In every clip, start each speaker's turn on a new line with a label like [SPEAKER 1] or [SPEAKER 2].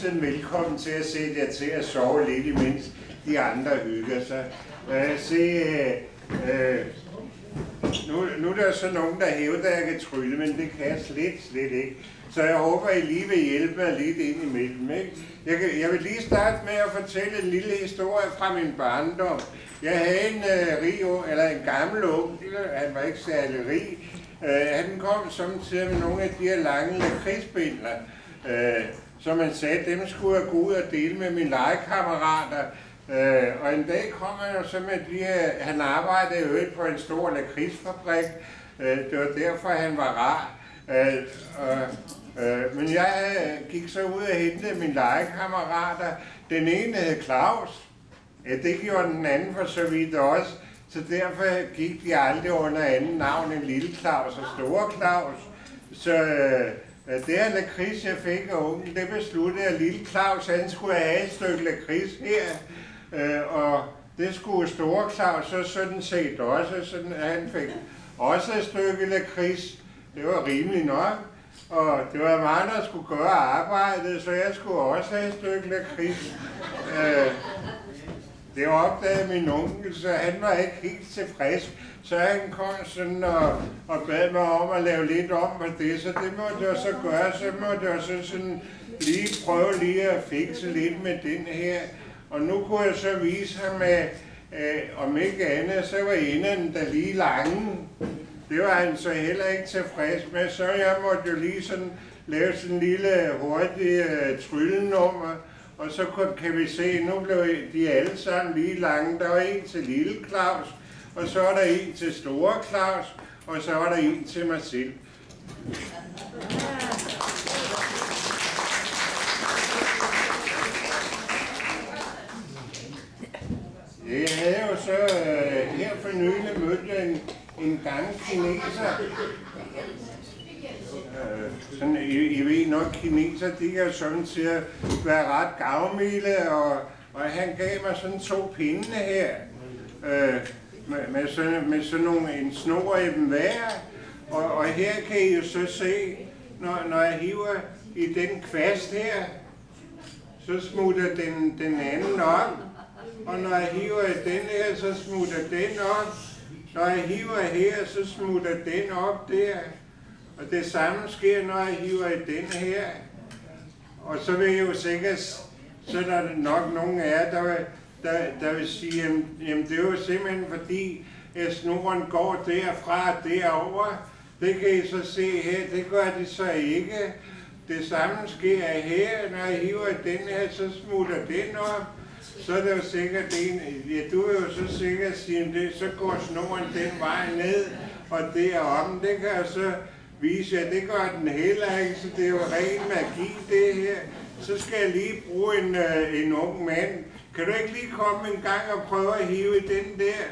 [SPEAKER 1] tiden velkommen til at sætte jer til at sove lidt, imens de andre hygger sig. Nu er der så nogen, der hævder, at jeg kan trylle, men det kan jeg slet ikke. Så jeg håber, I lige vil hjælpe mig lidt ind imellem. Ikke? Jeg vil lige starte med at fortælle en lille historie fra min barndom. Jeg havde en gammel onkel, han var ikke særlig rig. Han kom samtidig med nogle af de her lange lakridsbindler, som han sagde, dem skulle jeg gå ud og dele med mine legekammerater. Og en dag kom han jo så med de her, han arbejdede jo på en stor lakridsfabrik. Det var derfor, han var rar. Men jeg gik så ud og hentede mine legekammerater. Den ene hed Claus. Ja, det gjorde den anden for så vidt også. Så derfor gik de aldrig under anden navn end Lille Claus og Store Claus. Så det her lakrids, jeg fik af onkel, det besluttede, at Lille Claus, han skulle have et stykke lakrids her. Og det skulle Store Claus så sådan set også, sådan at han fik også et stykke lakrids. Det var rimeligt nok. Og det var mig, der skulle gøre arbejdet, så jeg skulle også have et stykke lakrids. Det opdagede min onkel, så han var ikke helt tilfreds. Så han kom sådan og bad mig om at lave lidt om på det, så det måtte jeg så gøre. Så måtte jeg så sådan lige prøve lige at fikse lidt med den her. Og nu kunne jeg så vise ham, om ikke andet, så var enderne der lige lange. Det var han så heller ikke tilfreds med, så jeg måtte jo lige sådan lave sådan en lille hurtig tryllenummer. Og så kan vi se, nu blev de alle sammen lige lange. Der var en til Lille Claus, og så var der en til Store Claus, og så var der en til mig selv. Jeg havde jo så her for nylig mødt en gammel kineser. Sådan, I ved nok, kineser, de kan sådan til at være ret gavmilde, og han gav mig sådan 2 pinde her, med sådan en snor i dem hver. Og her kan I jo så se, når jeg hiver i den kvast her, så smutter den anden op. Og når jeg hiver i den her, så smutter den op. Når jeg hiver her, så smutter den op der. Og det samme sker, når jeg hiver i den her. Og så vil jeg jo sikkert, så er der nok nogle af jer, der vil sige, jamen det er jo simpelthen fordi, at snoren går derfra og derover. Det kan I så se her, det gør de så ikke. Det samme sker her, når jeg hiver i den her, så smutter den op. Så er det jo sikkert en, ja, du vil jo så sikkert sige, det, så går snoren den vej ned, og derom, det kan jeg så vise jer, det gør den heller ikke, så det er jo ren magi det her. Så skal jeg lige bruge en ung mand. Kan du ikke lige komme en gang og prøve at hive i den der?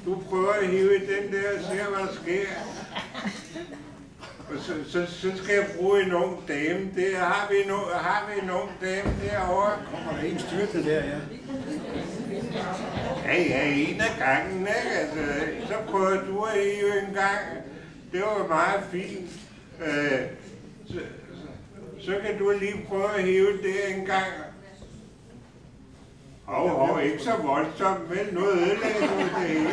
[SPEAKER 1] Du prøver at hive i den der og ser, hvad der sker. Og så skal jeg bruge en ung dame. Der har vi en ung dame derovre.
[SPEAKER 2] Kommer der en styrte der, ja?
[SPEAKER 1] Ja, en af gangen, ikke? Altså, så prøver du at hive en gang. Det var meget fint. Så kan du lige prøve at hive det en gang. Ikke så voldsomt, vel? Nu ødelægger du det hele.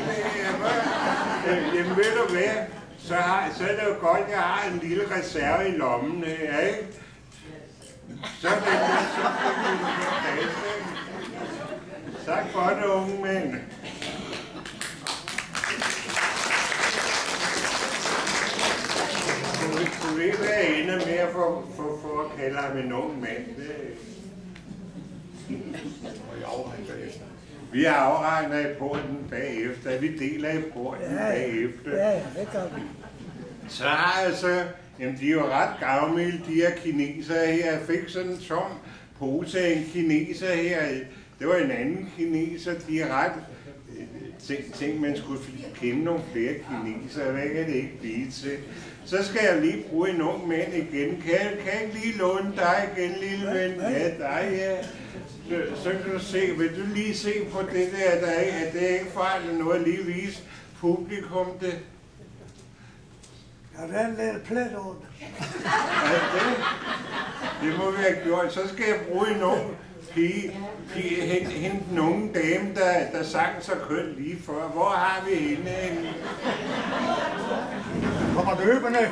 [SPEAKER 1] Jamen ved du hvad? Så er det jo godt, at jeg har en lille reserve i lommen her, ikke? Så vil jeg så tak for det, unge mænd. Du ved, hvad jeg ender med at få at kalde ham en ung mand. Vi afregner i porten bagefter. Vi deler i porten bagefter.
[SPEAKER 2] Ja, det gør vi.
[SPEAKER 1] Så har jeg så, jamen de er jo ret gavmilde, de her kinesere her. Jeg fik sådan en tom pose af en kineser her. Det var en anden kineser, de er ret... Tænk, man skulle kende nogle flere kinesere, hvad kan det ikke blive til? Så skal jeg lige bruge en ung mand igen. Kan jeg ikke lige låne dig igen, lille ven? Ja, dig, ja. Så kan du se, vil du lige se på det der, at det er ikke fejl noget at lige vise publikum det.
[SPEAKER 2] Har du en lille plet over det?
[SPEAKER 1] Det må vi have gjort. Så skal jeg bruge en ung pige, hente en unge dame, der sang så kønt lige før. Hvor har vi hende?
[SPEAKER 2] Kommer løbende.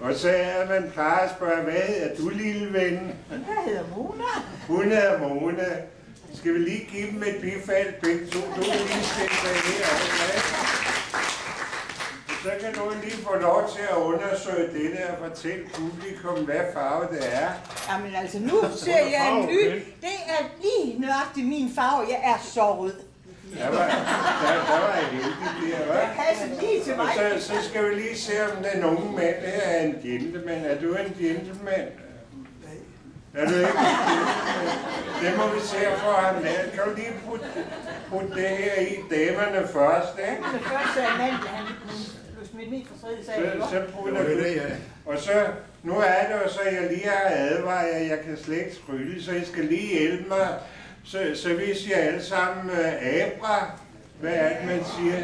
[SPEAKER 1] Og så er man klar at spørge, hvad hedder du, lille ven?
[SPEAKER 3] Jeg hedder Mona.
[SPEAKER 1] Hun hedder Mona. Skal vi lige give dem et bifald, begge to? Du vil lige stille dig herovre, ikke? Så kan du lige få lov til at undersøge det der og fortælle publikum, hvad farve det er.
[SPEAKER 3] Jamen altså, nu ser jeg en ny. Det er lige nøjagtigt min farve. Jeg er så rød.
[SPEAKER 1] Der var jeg heldig der, hva'?
[SPEAKER 3] Det passer lige til mig.
[SPEAKER 1] Og så skal vi lige se, om den unge mand her er en gentleman. Er du en gentleman? Er du ikke en gentleman? Det må vi se for ham der. Kan du lige putte det her i damerne først, ikke?
[SPEAKER 3] Det første er mand, han blev smidt ned fra tredje sal.
[SPEAKER 1] Så putter du det. Og så, nu er det jo så, jeg lige har advaret, at jeg kan slet ikke trylle, så I skal lige hjælpe mig. Så vi siger alle sammen abra. Hvad er det, man siger?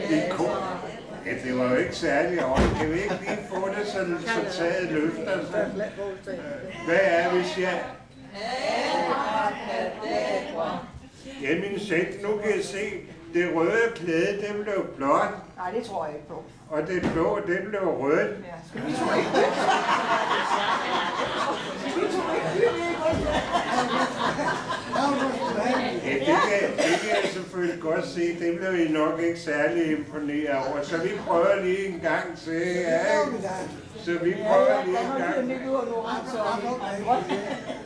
[SPEAKER 1] Det er cool. Ja, det var jo ikke særlig ordentligt. Kan vi ikke lige få det, så taget løfter? Hvad er det, vi siger? Ja, min sæt, nu kan jeg se, det røde klæde, det blev blåt.
[SPEAKER 3] Nej, det tror jeg ikke på.
[SPEAKER 1] Og det blå, det blev rødt.
[SPEAKER 3] Ja, skal vi tror ikke på.
[SPEAKER 1] Ja, det kan jeg selvfølgelig godt se. Det blev I nok ikke særlig imponeret over. Så vi prøver lige en gang til, ja, ikke? Så vi prøver lige en gang.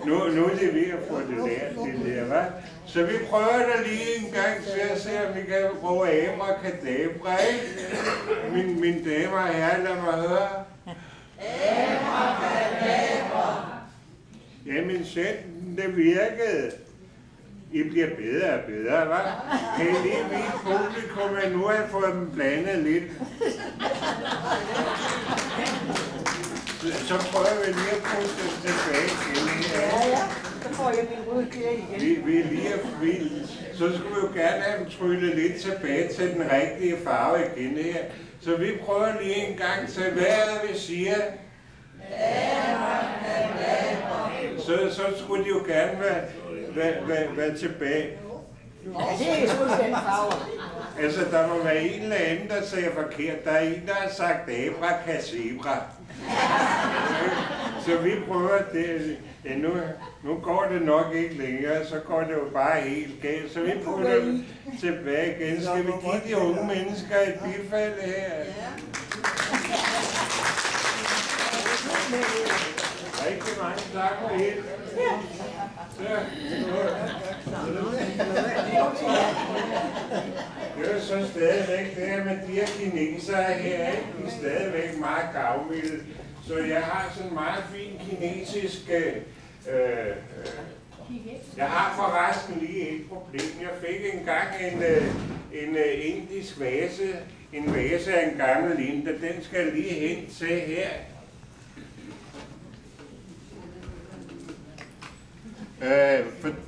[SPEAKER 1] Nu er det ved at få det lært, det der, hva'? Så vi prøver da lige en gang til at se, om vi kan bruge abracadabra, ikke? Mine damer og herrer, lad mig høre. Abracadabra! Jamen, sætten, det virkede. I bliver bedre og bedre, hva'? Kan I lige vise publikum, at nu har jeg fået dem blandet lidt? Så prøver vi lige at putte det tilbage igen.
[SPEAKER 3] Ja. Så får jeg min røde klæde igen.
[SPEAKER 1] Så skulle vi jo gerne have dem tryllet lidt tilbage til den rigtige farve igen her. Så vi prøver lige en gang til, hvad er det, vi siger? Så skulle de jo gerne være tilbage.
[SPEAKER 3] Ja, det er sgu den farve.
[SPEAKER 1] Altså, der må være en eller anden, der siger forkert. Der er en, der har sagt abracadabra. Så vi prøver det. Ja, nu går det nok ikke længere, så går det jo bare helt galt. Så vi putter dem tilbage igen. Skal vi give de unge mennesker et bifald her? Rigtig mange tak for det. Det er så stadigvæk det her med de her kinesere her, ikke? De er stadigvæk meget gavmilde. Så jeg har sådan en meget fin kinesisk... jeg har forresten lige et problem. Jeg fik engang en indisk vase. En vase af en gammel inder. Den skal jeg lige hen til her.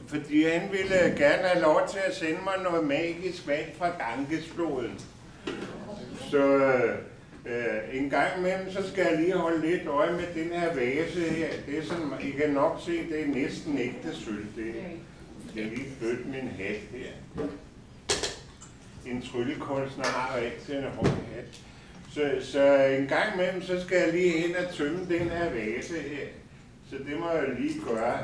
[SPEAKER 1] Fordi han ville gerne have lov til at sende mig noget magisk vand fra Gangesfloden. Så en gang imellem, så skal jeg lige holde lidt øje med den her vase her. Det er sådan, I kan nok se, det er næsten ægte sølv. Jeg skal lige flytte min hat her. En tryllekunstner har jo altid en høj hat. Så en gang imellem, så skal jeg lige hen og tømme den her vase her. Så det må jeg lige gøre.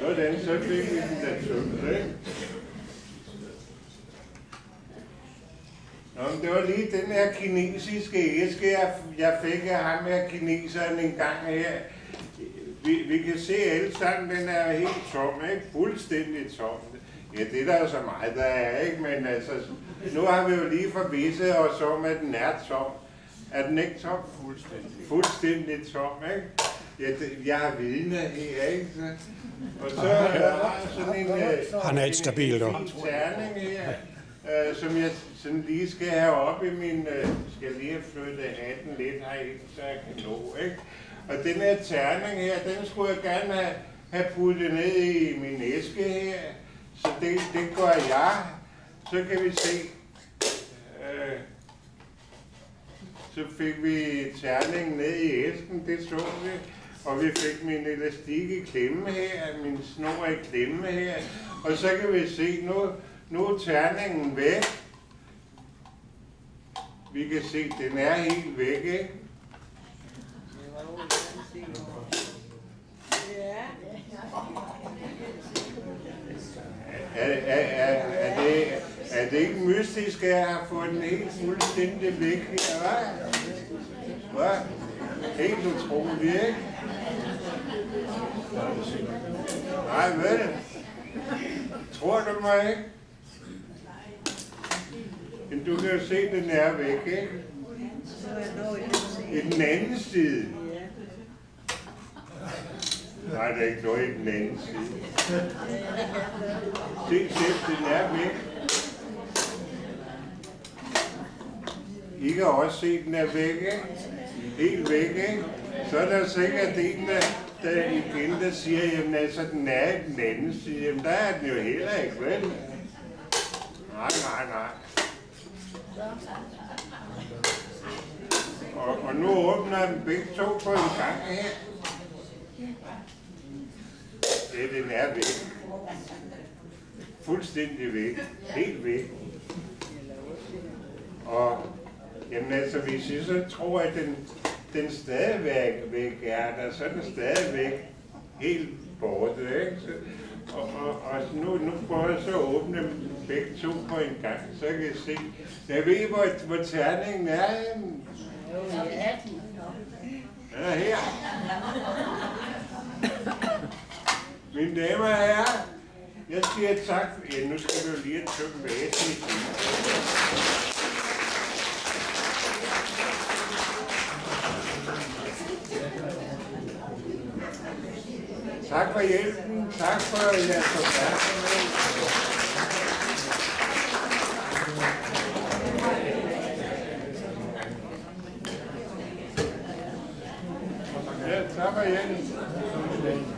[SPEAKER 1] Sådan, så fik vi den der tømt, ikke? Nå, men det var lige den her kinesiske æske, jeg fik af ham her kineseren en gang her. Vi kan se alle sammen, den er helt tom, ikke? Fuldstændig tom. Ja, det er der jo så meget, der er, ikke? Men altså, nu har vi jo lige forvisset os om, at den er tom. Er den ikke tom? Fuldstændig tom, ikke? Ja, jeg har vidner her, ikke? Og så har jeg sådan en...
[SPEAKER 4] Han er et stabilt år.
[SPEAKER 1] En terning her. som jeg sådan lige skal have op i min... skal lige have flyttet hatten lidt herind, så jeg kan nå, ikke? Og den her terning her, den skulle jeg gerne have puttet ned i min æske her. Så det gør jeg. Så kan vi se. Så fik vi terningen ned i æsken, det så vi. Og vi fik min elastik i klemme her, min snor i klemme her. Og så kan vi se, nu er terningen væk. Vi kan se, den er helt væk, ikke? Er det ikke mystisk, at jeg har fået den helt fuldstændig væk her, hva'? Hva? Helt utroligt, ikke? Nej, vel? Tror du mig ikke? Men du kan jo se, at den er væk, ikke? I den anden side. Nej, der er ikke noget i den anden side. Se selv, den er væk. I kan også se, at den er væk, ikke? Helt væk, ikke? Så er der sikkert en, der igen der siger, jamen altså, den er i den anden side. Jamen, der er den jo heller ikke, vel? Nej. Og nu åbner den begge to på en gang her. Den er væk. Fuldstændig væk. Helt væk. Og jamen altså, hvis I så tror, at den stadigvæk er der, så er den stadigvæk helt borte, ikke? Og nu prøver jeg så at åbne dem begge to på en gang, så kan jeg se. Jeg ved, hvor terningen er. Den er her. Mine damer og herrer, jeg siger tak. Ja, nu skal vi jo lige have tømt vasen i. Tak for hjælpen. Tak for jeres opmærksomhed. Ja, tak for hjælpen.